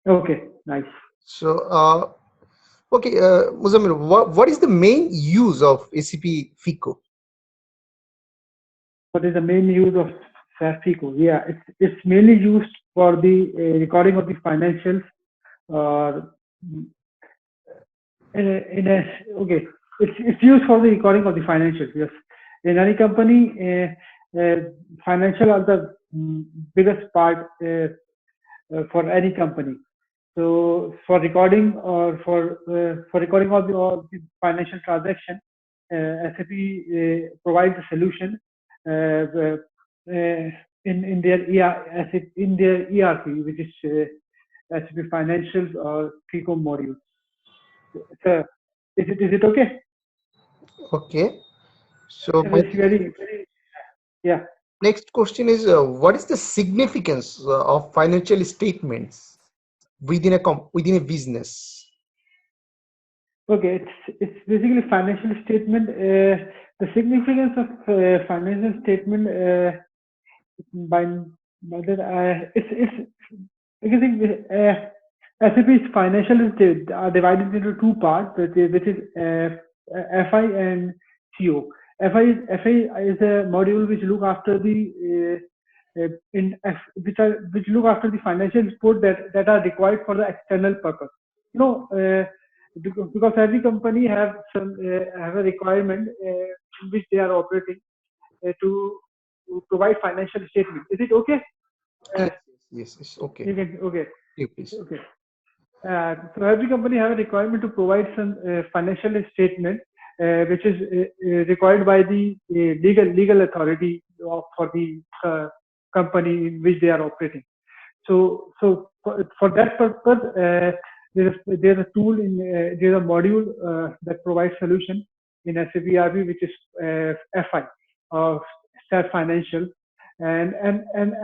Okay, nice. So, okay, Muzammil, what is the main use of SAP FICO? What is the main use of SAP FICO? Yeah, it's mainly used for the recording of the financials. Uh, in a okay, it's used for the recording of the financials. Yes, in any company, financial are the biggest part for any company. So for recording or for recording all the financial transaction, SAP provides a solution uh, in their in their ERP, which is SAP Financials or FICO module. So is it okay? Okay. So my It's very yeah. next question is, what is the significance of financial statements within a business? Okay, it's basically financial statement. The significance of financial statement by by that it's because SAP's financial are divided into two parts, which is FI and CO. FI is a module which look after the which look after the financial report that are required for the external purpose. You know, because every company have a requirement in which they are operating to provide financial statement. Is it okay? Uh, Yes, yes, yes, yes. Okay. you can okay. You please. Okay. So every company have a requirement to provide some financial statement, which is required by the legal authority for the company in which they are operating. So for that purpose, there's a tool in there's a module that provides solution in SAP ERP, which is FI of SAP Financial, and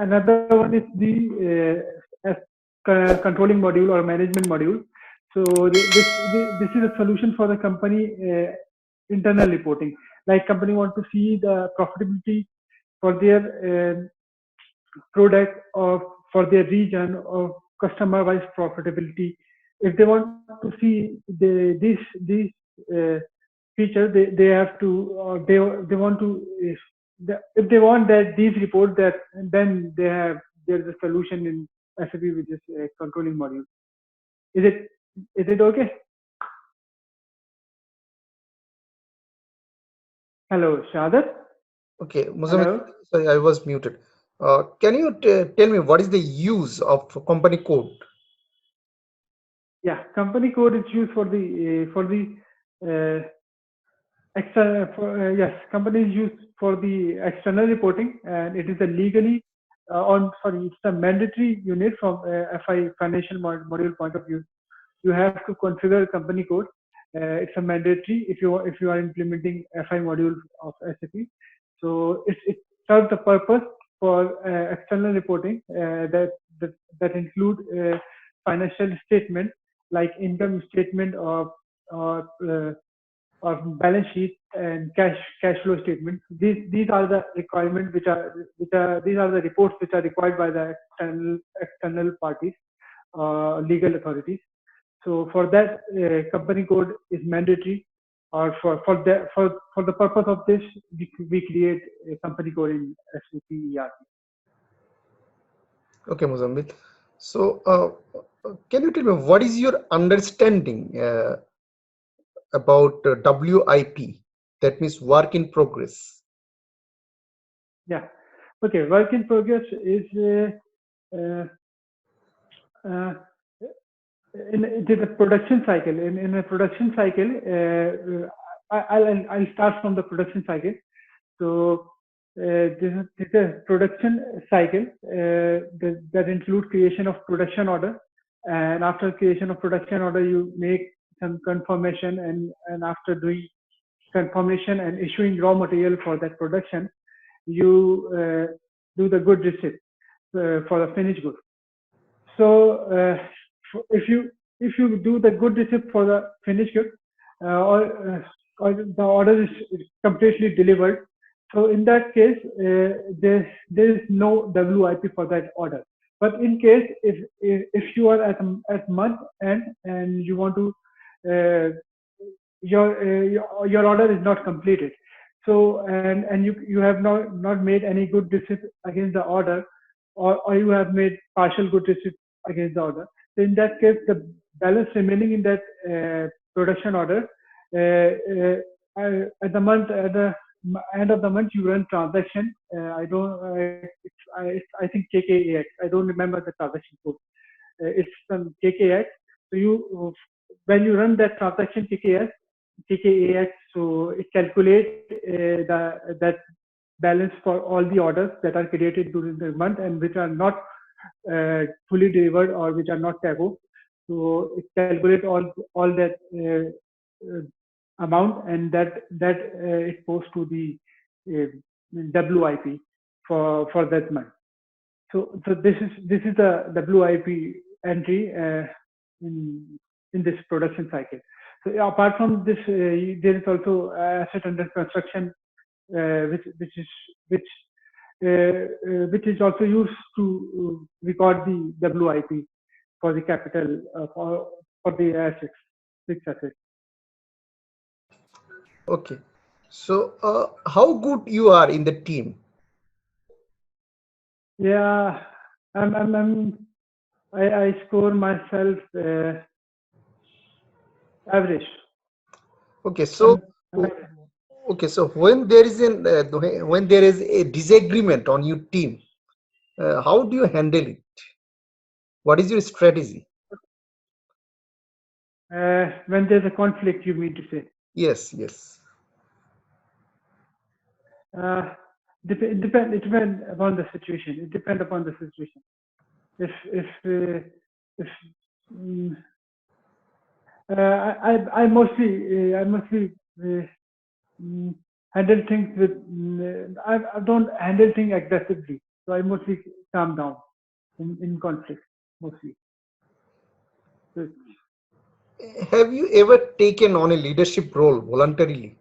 another one is the controlling module or management module. So this is a solution for the company internal reporting. Like company want to see the profitability for their product or for their region or customer wise profitability. If they want to see these features, they have to they want to if they want that these reports that then there's a solution in SAP which is a controlling module. Is it okay? Hello, Shadat. Okay, Muzammil, Hello. sorry, I was muted. Can you tell me what is the use of company code? Yeah, company code is used for the uh, extra for yes, company is used for the external reporting, and it is a legally on sorry, it's a mandatory unit from FI financial module point of view. You have to configure company code. It's a mandatory if you are implementing FI module of SAP. So it serves the purpose for external reporting that include financial statement like income statement or or balance sheet and cash flow statement. These are the requirements which are these are the reports which are required by the external parties, legal authorities. So for that, company code is mandatory, or for the purpose of this, we create a company code in SAP ERP. Okay, Muzammil. So, can you tell me what is your understanding about WIP? That means work in progress. Yeah. Okay. Work in progress is uh, uh, it is a production cycle. In a production cycle, I'll start from the production cycle. So this is a production cycle that includes creation of production order, and after creation of production order, you make some confirmation, and after doing confirmation and issuing raw material for that production, you do the good receipt for the finished good. So if you do the good receipt for the finished good, or the order is completely delivered, so in that case there is no WIP for that order. But in case if you are at month end and you want to uh, your order is not completed, so and you have not made any good receipt against the order, or you have made partial good receipt against the order. So in that case, the balance remaining in that production order, at the month at the end of the month you run transaction. I don't I think KKAX. I don't remember the transaction code. It's some KKX. So you when you run that transaction KKAX, so it calculates that balance for all the orders that are created during the month and which are not fully delivered or which are not TAGO. So it calculates all that uh, amount, and that it goes to the WIP for that month. So this is the WIP entry in this production cycle. So apart from this, there is also asset under construction, which which is also used to record the WIP for the capital for the assets, fixed assets. Okay. So, how good you are in the team? Yeah, I score myself average. Okay. So, I'm, okay. So when there is when there is a disagreement on your team, how do you handle it? What is your strategy? when there's a conflict, you mean to say? Yes. Yes. It depends upon the situation. It depends upon the situation. If mm, I mostly mm, handle things with I don't handle things aggressively. So I mostly calm down in conflict mostly. So Have you ever taken on a leadership role voluntarily?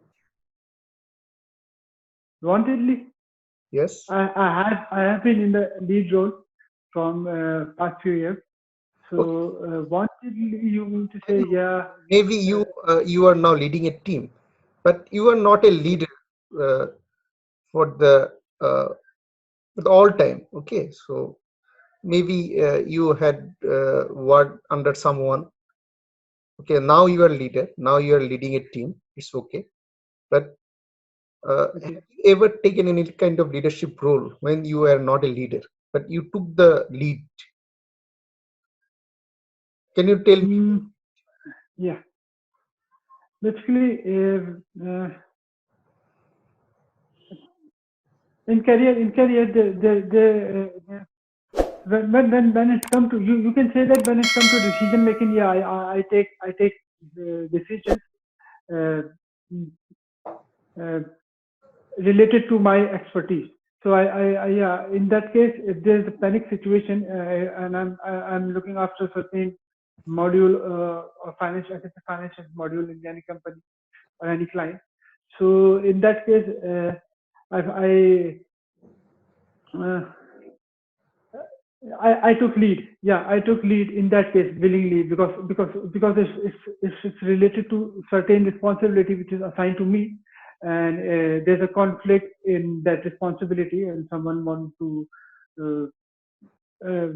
wantedly, Yes. I have been in the lead role from past few years. So Okay. wantedly, you mean to say, yeah? Maybe Uh, you are now leading a team, but you are not a leader uh, for uh, the all time. Okay. So maybe you had worked under someone. Okay. Now you are leader. Now you are leading a team. It's okay. But okay. have you ever taken any kind of leadership role when you were not a leader, but you took the lead? Can you tell me? Mm, yeah. Basically, in career, when it comes to you can say that when it comes to decision making, yeah, I take decisions uh, mm, uh, related to my expertise. So yeah, in that case, if there is a panic situation and I'm looking after certain module or financial, I think the financial module in any company or any client. So in that case, I uh, I took lead. Yeah, I took lead in that case willingly because it's related to certain responsibility which is assigned to me, and there's a conflict in that responsibility, and someone uh,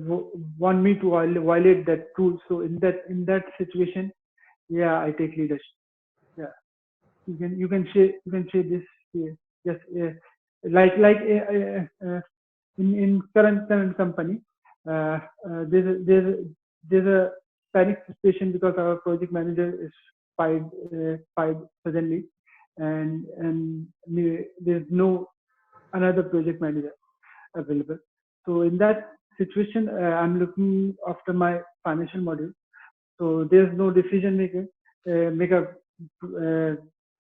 want me to violate that rule. So in that situation, yeah, I take leadership. Yeah, you can say this. Yeah, yes, like in current company, there's a panic situation because our project manager is fired suddenly, and there's no another project manager available. So in that situation, I'm looking after my financial module. So there's no decision maker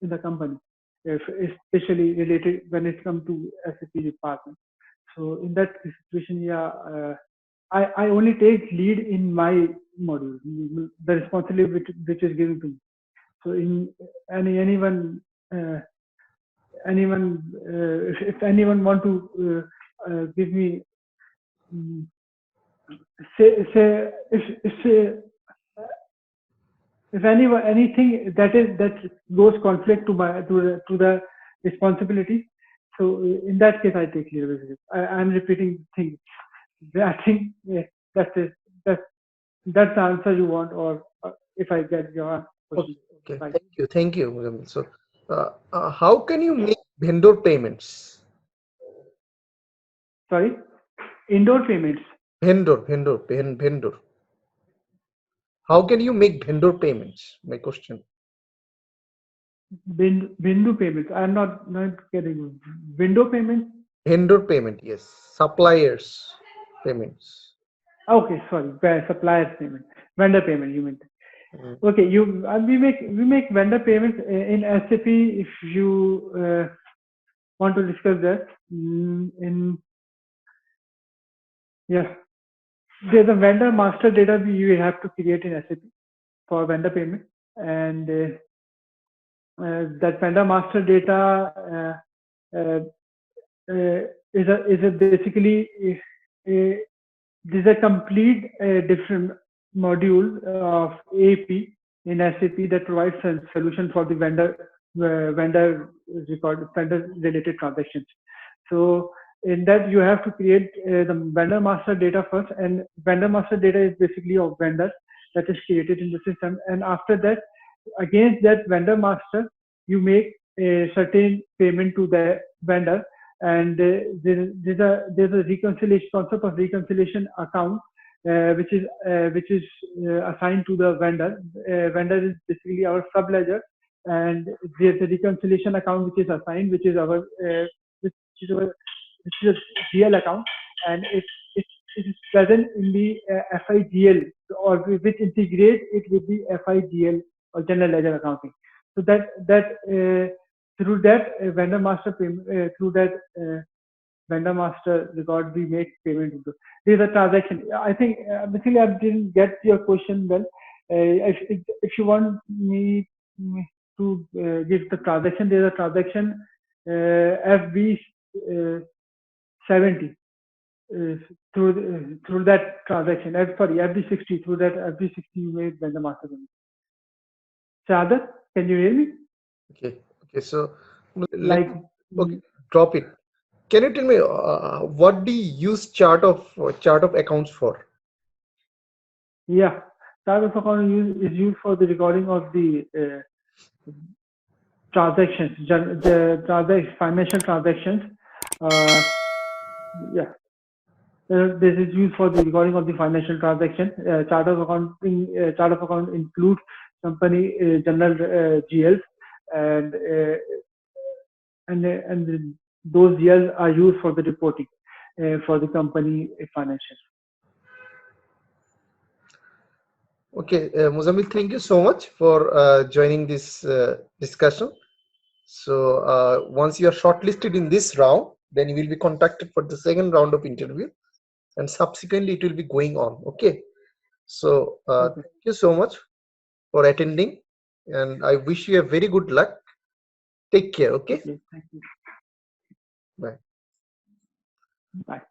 in the company, especially related when it comes to SAP department. So in that situation, yeah, I only take lead in my module, the responsibility which is given to me. So in anyone if anyone want to give me mm, if anything that goes conflict to the responsibility, so in that case I take leadership. I'm repeating things. I think that's it. That's that's the answer you want, or if I get your question Okay. right. Thank you, Muzamil. So, how can you make vendor payments? Sorry, indoor payments. Vendor. How can you make vendor payments? My question. Window payments. I'm not getting you. Window payments. Vendor payment, yes. Suppliers payments. Okay, sorry. Supplier payment, vendor payment. You meant. Mm. Okay, we make vendor payments in SAP. If you want to discuss that, yeah, there's a vendor master data you have to create in SAP for vendor payment, and that vendor master data is a basically uh, this is a complete different module of AP in SAP that provides a solution for the vendor related transactions. So in that you have to create the vendor master data first, and vendor master data is basically a vendor that is created in the system, and after that, against that vendor master, you make a certain payment to the vendor, and there's a reconciliation concept of reconciliation account which is assigned to the vendor. Vendor is basically our sub ledger, and there's a reconciliation account which is assigned, which is our which is a GL account, and it is present in the FIGL, or which integrate it with the FIGL or general ledger accounting. So through that vendor master payment, through that vendor master record, we make payment. There's a transaction. I think basically I didn't get your question well. If you want me to give the transaction, there's a transaction FB 70 through that transaction. Sorry, FB 60, through that FB 60 you made vendor master payment. Sadat, can you hear me? Okay. So, Like, okay, drop it. Can you tell me what do you use chart of accounts for? yeah, chart of account is used for the recording of the transactions, financial transactions. Yeah, this is used for the recording of the financial transaction. Chart of account includes company general GLs, and those GLs are used for the reporting for the company financials. Okay, Muzamil, thank you so much for joining this discussion. So once you are shortlisted in this round, then you will be contacted for the second round of interview, and subsequently it will be going on. Okay. So Okay. thank you so much for attending, and I wish you a very good luck. Take care. Okay. Okay. Thank you. Bye. Bye.